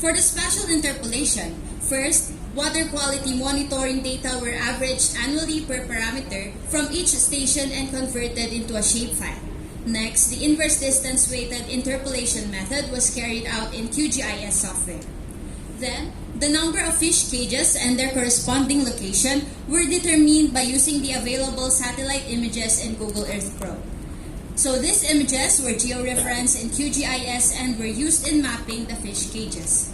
For the spatial interpolation, first, water quality monitoring data were averaged annually per parameter from each station and converted into a shapefile. Next, the inverse distance weighted interpolation method was carried out in QGIS software. Then, the number of fish cages and their corresponding location were determined by using the available satellite images in Google Earth Pro. So these images were georeferenced in QGIS and were used in mapping the fish cages.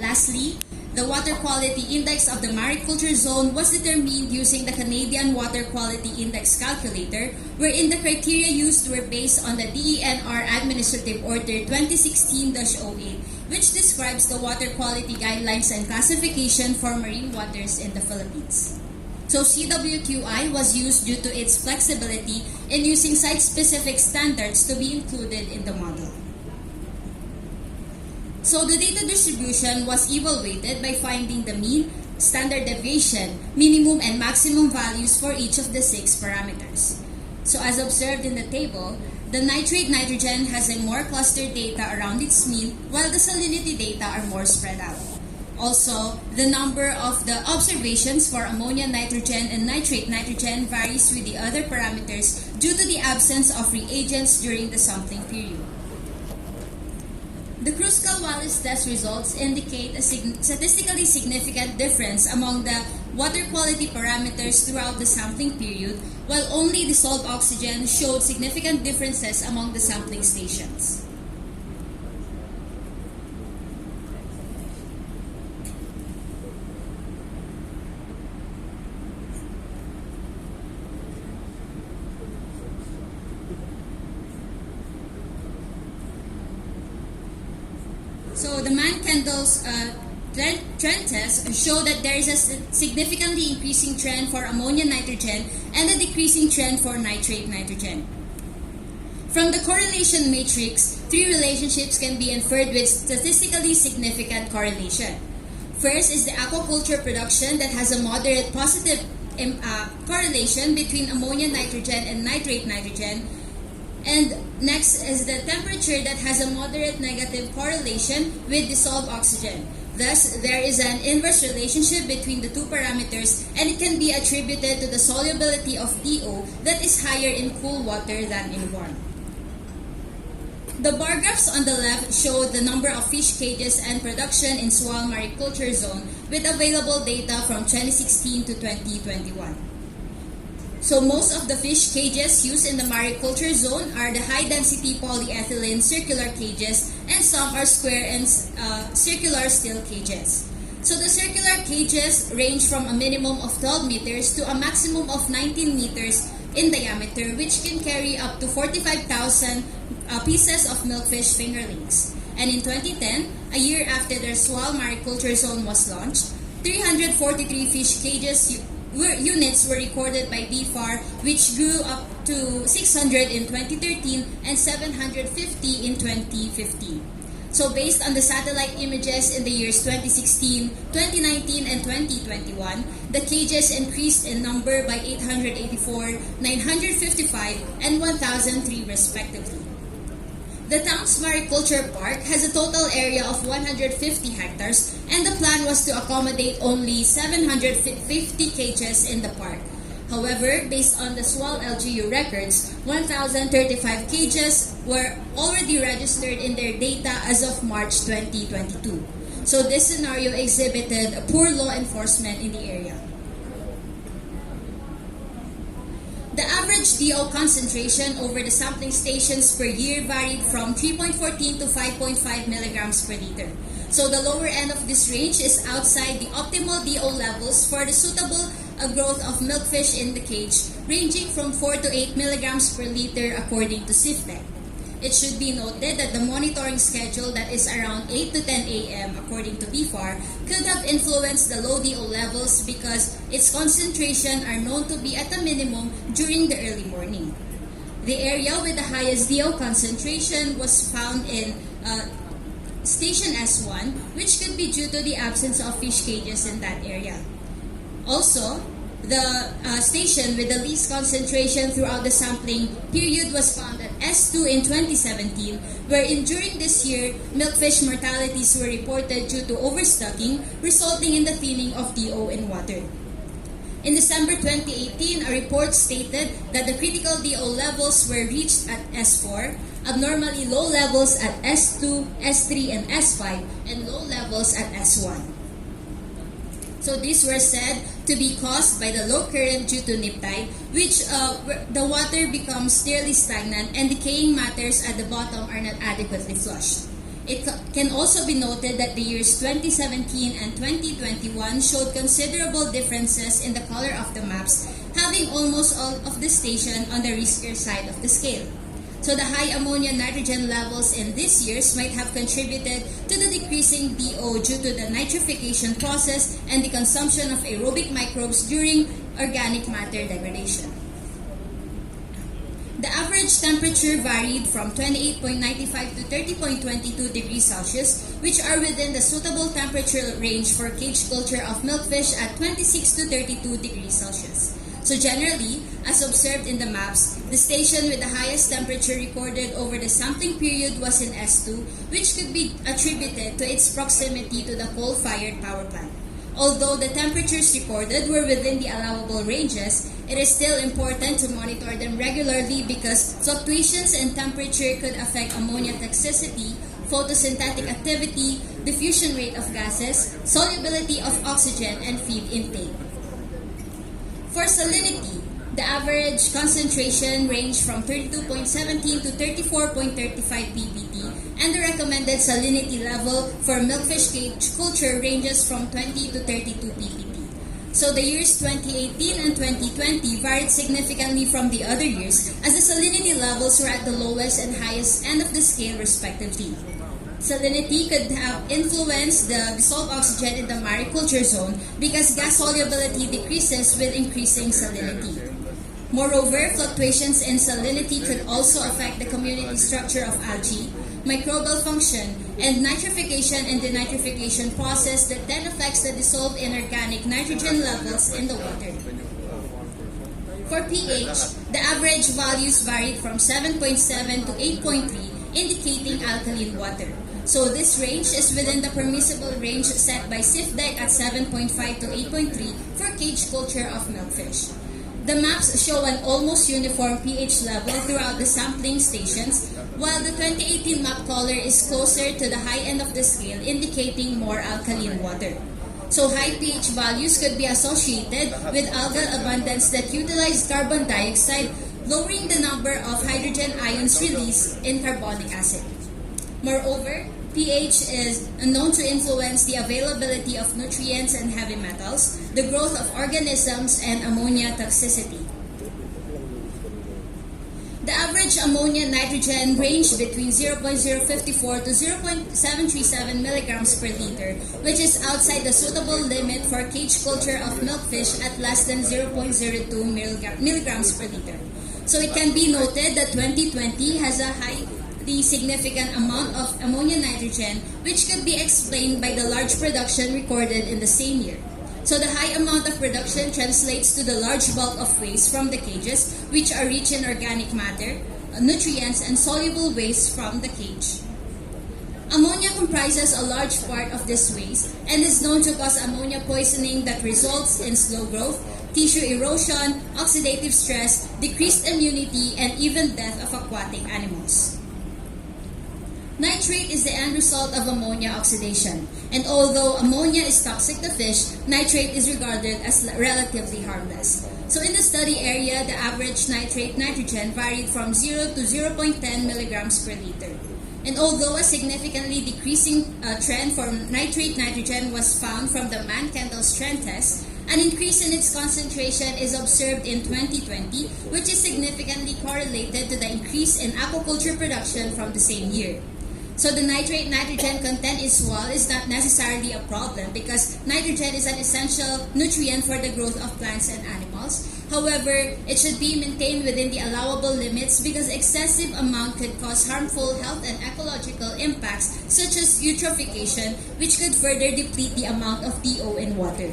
Lastly, the water quality index of the mariculture zone was determined using the Canadian Water Quality Index calculator, wherein the criteria used were based on the DENR Administrative Order 2016-08, which describes the water quality guidelines and classification for marine waters in the Philippines. So CWQI was used due to its flexibility in using site-specific standards to be included in the model. So the data distribution was evaluated by finding the mean, standard deviation, minimum and maximum values for each of the 6 parameters. So as observed in the table, the nitrate nitrogen has a more clustered data around its mean, while the salinity data are more spread out. Also, the number of the observations for ammonia nitrogen and nitrate nitrogen varies with the other parameters due to the absence of reagents during the sampling period. The Kruskal-Wallis test results indicate a statistically significant difference among the water quality parameters throughout the sampling period, while only dissolved oxygen showed significant differences among the sampling stations. So the Mann-Kendall's trend test show that there is a significantly increasing trend for ammonia nitrogen and a decreasing trend for nitrate nitrogen. From the correlation matrix, 3 relationships can be inferred with statistically significant correlation. First is the aquaculture production that has a moderate positive correlation between ammonia nitrogen and nitrate nitrogen. And next is the temperature that has a moderate negative correlation with dissolved oxygen. Thus, there is an inverse relationship between the 2 parameters, and it can be attributed to the solubility of DO that is higher in cool water than in warm. The bar graphs on the left show the number of fish cages and production in Sual mariculture zone with available data from 2016 to 2021. So most of the fish cages used in the mariculture zone are the high-density polyethylene circular cages, and some are square and circular steel cages. So the circular cages range from a minimum of 12 meters to a maximum of 19 meters in diameter, which can carry up to 45,000 pieces of milkfish fingerlings. And in 2010, a year after the Sual mariculture zone was launched, 343 fish cages units were recorded by BFAR, which grew up to 600 in 2013 and 750 in 2015. So based on the satellite images in the years 2016, 2019, and 2021, the cages increased in number by 884, 955, and 1,003 respectively. The town's mariculture park has a total area of 150 hectares, and the plan was to accommodate only 750 cages in the park. However, based on the Sual LGU records, 1,035 cages were already registered in their data as of March 2022. So this scenario exhibited poor law enforcement in the area. The average DO concentration over the sampling stations per year varied from 3.14 to 5.5 milligrams per liter. So the lower end of this range is outside the optimal DO levels for the suitable growth of milkfish in the cage, ranging from 4 to 8 milligrams per liter according to CIFTEC. It should be noted that the monitoring schedule that is around 8 to 10 a.m. according to BFAR could have influenced the low DO levels because its concentration are known to be at a minimum during the early morning. The area with the highest DO concentration was found in Station S1, which could be due to the absence of fish cages in that area. Also, The station with the least concentration throughout the sampling period was found at S2 in 2017, wherein during this year, milkfish mortalities were reported due to overstocking, resulting in the thinning of DO in water. In December 2018, a report stated that the critical DO levels were reached at S4, abnormally low levels at S2, S3, and S5, and low levels at S1. So these were said to be caused by the low current due to nip tide, which the water becomes nearly stagnant and decaying matters at the bottom are not adequately flushed. It can also be noted that the years 2017 and 2021 showed considerable differences in the color of the maps, having almost all of the station on the riskier side of the scale. So the high ammonia nitrogen levels in these years might have contributed to the decreasing DO due to the nitrification process and the consumption of aerobic microbes during organic matter degradation. The average temperature varied from 28.95 to 30.22 degrees Celsius, which are within the suitable temperature range for cage culture of milkfish at 26 to 32 degrees Celsius. So generally, as observed in the maps, the station with the highest temperature recorded over the sampling period was in S2, which could be attributed to its proximity to the coal-fired power plant. Although the temperatures recorded were within the allowable ranges, it is still important to monitor them regularly because fluctuations in temperature could affect ammonia toxicity, photosynthetic activity, diffusion rate of gases, solubility of oxygen, and feed intake. For salinity, the average concentration ranged from 32.17 to 34.35 ppt, and the recommended salinity level for milkfish cage culture ranges from 20 to 32 ppt. So the years 2018 and 2020 varied significantly from the other years as the salinity levels were at the lowest and highest end of the scale respectively. Salinity could have influenced the dissolved oxygen in the mariculture zone because gas solubility decreases with increasing salinity. Moreover, fluctuations in salinity could also affect the community structure of algae, microbial function, and nitrification and denitrification process that then affects the dissolved inorganic nitrogen levels in the water. For pH, the average values varied from 7.7 to 8.3, indicating alkaline water. So this range is within the permissible range set by CIFDEC at 7.5 to 8.3 for cage culture of milkfish. The maps show an almost uniform pH level throughout the sampling stations, while the 2018 map color is closer to the high end of the scale, indicating more alkaline water. So high pH values could be associated with algal abundance that utilize carbon dioxide, lowering the number of hydrogen ions released in carbonic acid. Moreover, pH is known to influence the availability of nutrients and heavy metals, the growth of organisms, and ammonia toxicity. The average ammonia nitrogen ranged between 0.054 to 0.737 milligrams per liter, which is outside the suitable limit for cage culture of milkfish at less than 0.02 milligrams per liter. So it can be noted that 2020 has a highly significant amount of ammonia nitrogen, which could be explained by the large production recorded in the same year. So the high amount of production translates to the large bulk of waste from the cages, which are rich in organic matter, nutrients, and soluble waste from the cage. Ammonia comprises a large part of this waste and is known to cause ammonia poisoning that results in slow growth, tissue erosion, oxidative stress, decreased immunity, and even death of aquatic animals. Nitrate is the end result of ammonia oxidation, and although ammonia is toxic to fish, nitrate is regarded as relatively harmless. So in the study area, the average nitrate nitrogen varied from 0 to 0.10 milligrams per liter. And although a significantly decreasing trend for nitrate nitrogen was found from the Mann-Kendall's trend test, an increase in its concentration is observed in 2020, which is significantly correlated to the increase in aquaculture production from the same year. So the nitrate nitrogen content in soil is not necessarily a problem because nitrogen is an essential nutrient for the growth of plants and animals. However, it should be maintained within the allowable limits because excessive amount could cause harmful health and ecological impacts such as eutrophication, which could further deplete the amount of DO in water.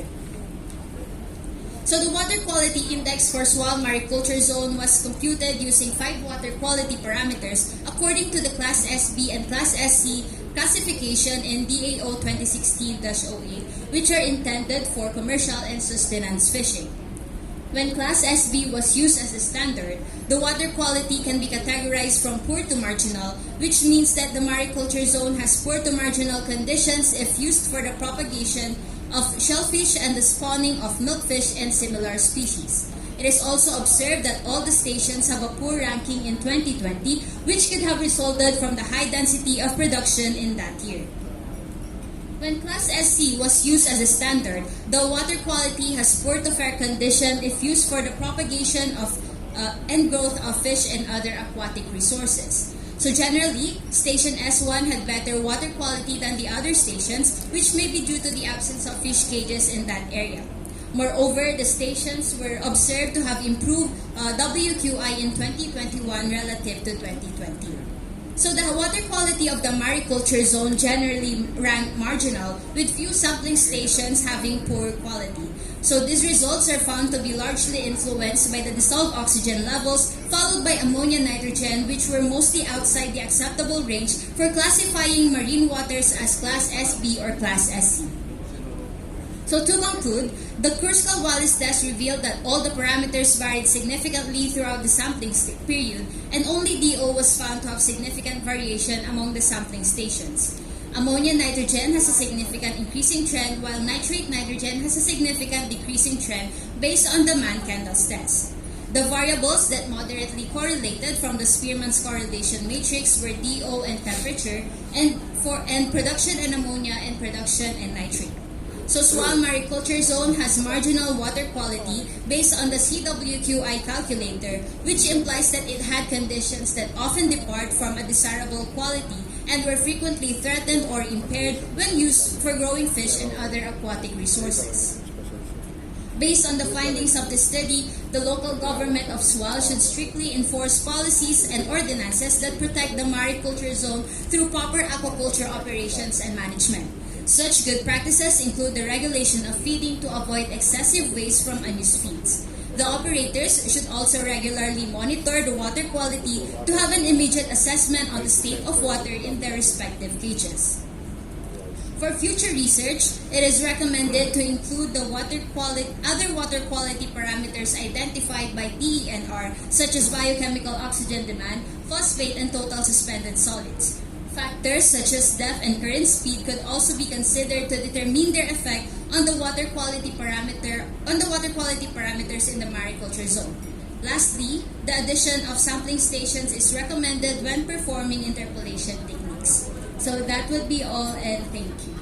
So the water quality index for Sual Mariculture Zone was computed using 5 water quality parameters according to the Class SB and Class SC classification in DAO 2016-08, which are intended for commercial and sustenance fishing. When Class SB was used as a standard, the water quality can be categorized from poor to marginal, which means that the mariculture zone has poor to marginal conditions if used for the propagation of shellfish and the spawning of milkfish and similar species. It is also observed that all the stations have a poor ranking in 2020, which could have resulted from the high density of production in that year. When Class SC was used as a standard, the water quality has poor to fair condition if used for the propagation of and growth of fish and other aquatic resources. So generally, Station S1 had better water quality than the other stations, which may be due to the absence of fish cages in that area. Moreover, the stations were observed to have improved WQI in 2021 relative to 2020. So the water quality of the mariculture zone generally ranked marginal, with few sampling stations having poor quality. So these results are found to be largely influenced by the dissolved oxygen levels, followed by ammonia nitrogen, which were mostly outside the acceptable range for classifying marine waters as Class SB or Class SC. So to conclude, the Kurskal-Wallis test revealed that all the parameters varied significantly throughout the sampling period, and only DO was found to have significant variation among the sampling stations. Ammonia nitrogen has a significant increasing trend, while nitrate nitrogen has a significant decreasing trend based on the Mann-Kendall's test. The variables that moderately correlated from the Spearman's correlation matrix were DO and temperature, and production and ammonia and production and nitrate. So Sual Mariculture Zone has marginal water quality based on the CWQI calculator, which implies that it had conditions that often depart from a desirable quality and were frequently threatened or impaired when used for growing fish and other aquatic resources. Based on the findings of the study, the local government of Sual should strictly enforce policies and ordinances that protect the mariculture zone through proper aquaculture operations and management. Such good practices include the regulation of feeding to avoid excessive waste from unused feeds. The operators should also regularly monitor the water quality to have an immediate assessment on the state of water in their respective cages. For future research, it is recommended to include the other water quality parameters identified by DENR, such as biochemical oxygen demand, phosphate, and total suspended solids. Factors such as depth and current speed could also be considered to determine their effect on the water quality parameters in the mariculture zone. Lastly, the addition of sampling stations is recommended when performing interpolation techniques. So that would be all, and thank you.